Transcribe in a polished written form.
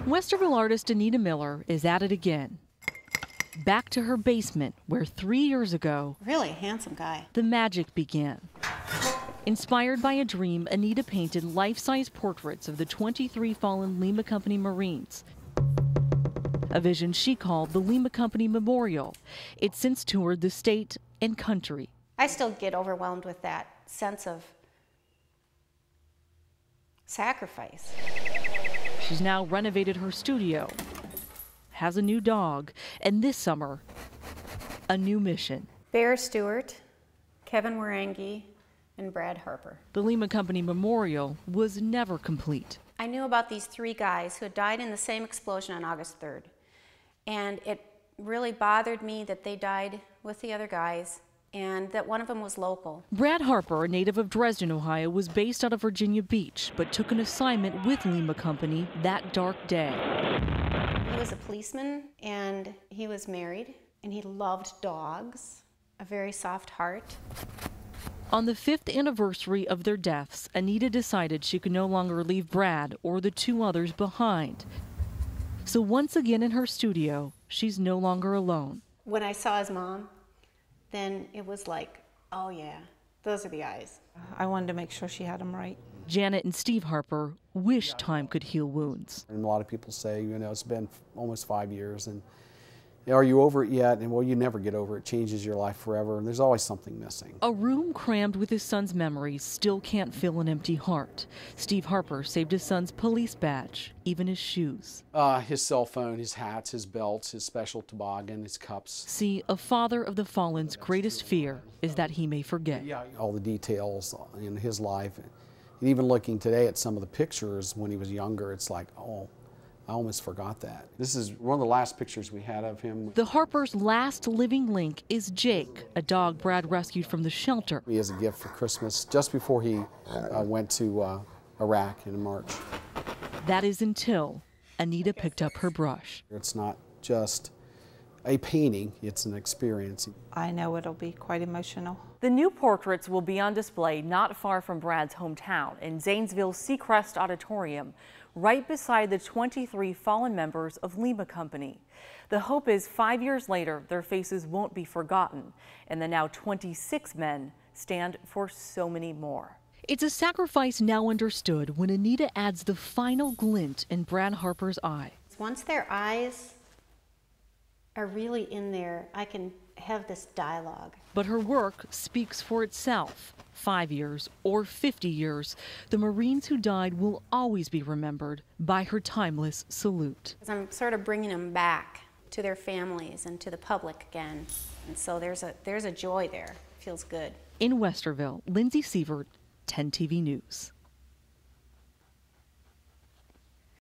Westerville artist Anita Miller is at it again. Back to her basement where 3 years ago, really handsome guy, the magic began. Inspired by a dream, Anita painted life-size portraits of the 23 fallen Lima Company Marines. A vision she called the Lima Company Memorial. It's since toured the state and country. I still get overwhelmed with that sense of sacrifice. She's now renovated her studio, has a new dog, and this summer, a new mission. Bear Stewart, Kevin Warangi, and Brad Harper. The Lima Company Memorial was never complete. I knew about these 3 guys who had died in the same explosion on August 3rd. And it really bothered me that they died with the other guys and that one of them was local. Brad Harper, a native of Dresden, Ohio, was based out of Virginia Beach, but took an assignment with Lima Company that dark day. He was a policeman and he was married and he loved dogs, a very soft heart. On the 5th anniversary of their deaths, Anita decided she could no longer leave Brad or the 2 others behind. So once again in her studio, she's no longer alone. When I saw his mom, then it was like, oh yeah, those are the eyes. I wanted to make sure she had them right. Janet and Steve Harper wish time could heal wounds. And a lot of people say, you know, it's been almost 5 years, and are you over it yet? And well, you never get over it. It changes your life forever, and there's always something missing. A room crammed with his son's memories still can't fill an empty heart. Steve Harper saved his son's police badge, even his shoes. His cell phone, his hats, his belts, his special toboggan, his cups. See, a father of the fallen's greatest fear is that he may forget. Yeah, all the details in his life. And even looking today at some of the pictures when he was younger, it's like, oh, I almost forgot that. This is one of the last pictures we had of him. The Harper's last living link is Jake, a dog Brad rescued from the shelter. He has a gift for Christmas just before he went to Iraq in March. That is until Anita picked up her brush. It's not just a painting, it's an experience. I know it'll be quite emotional. The new portraits will be on display not far from Brad's hometown in Zanesville's Seacrest Auditorium, right beside the 23 fallen members of Lima Company. The hope is 5 years later, their faces won't be forgotten, and the now 26 men stand for so many more. It's a sacrifice now understood when Anita adds the final glint in Brad Harper's eye. Once their eyes are really in there, I can have this dialogue. But her work speaks for itself. 5 years or 50 years, the Marines who died will always be remembered by her timeless salute. I'm sort of bringing them back to their families and to the public again. And so there's a joy there. It feels good. In Westerville, Lindsay Sievert, 10 TV News.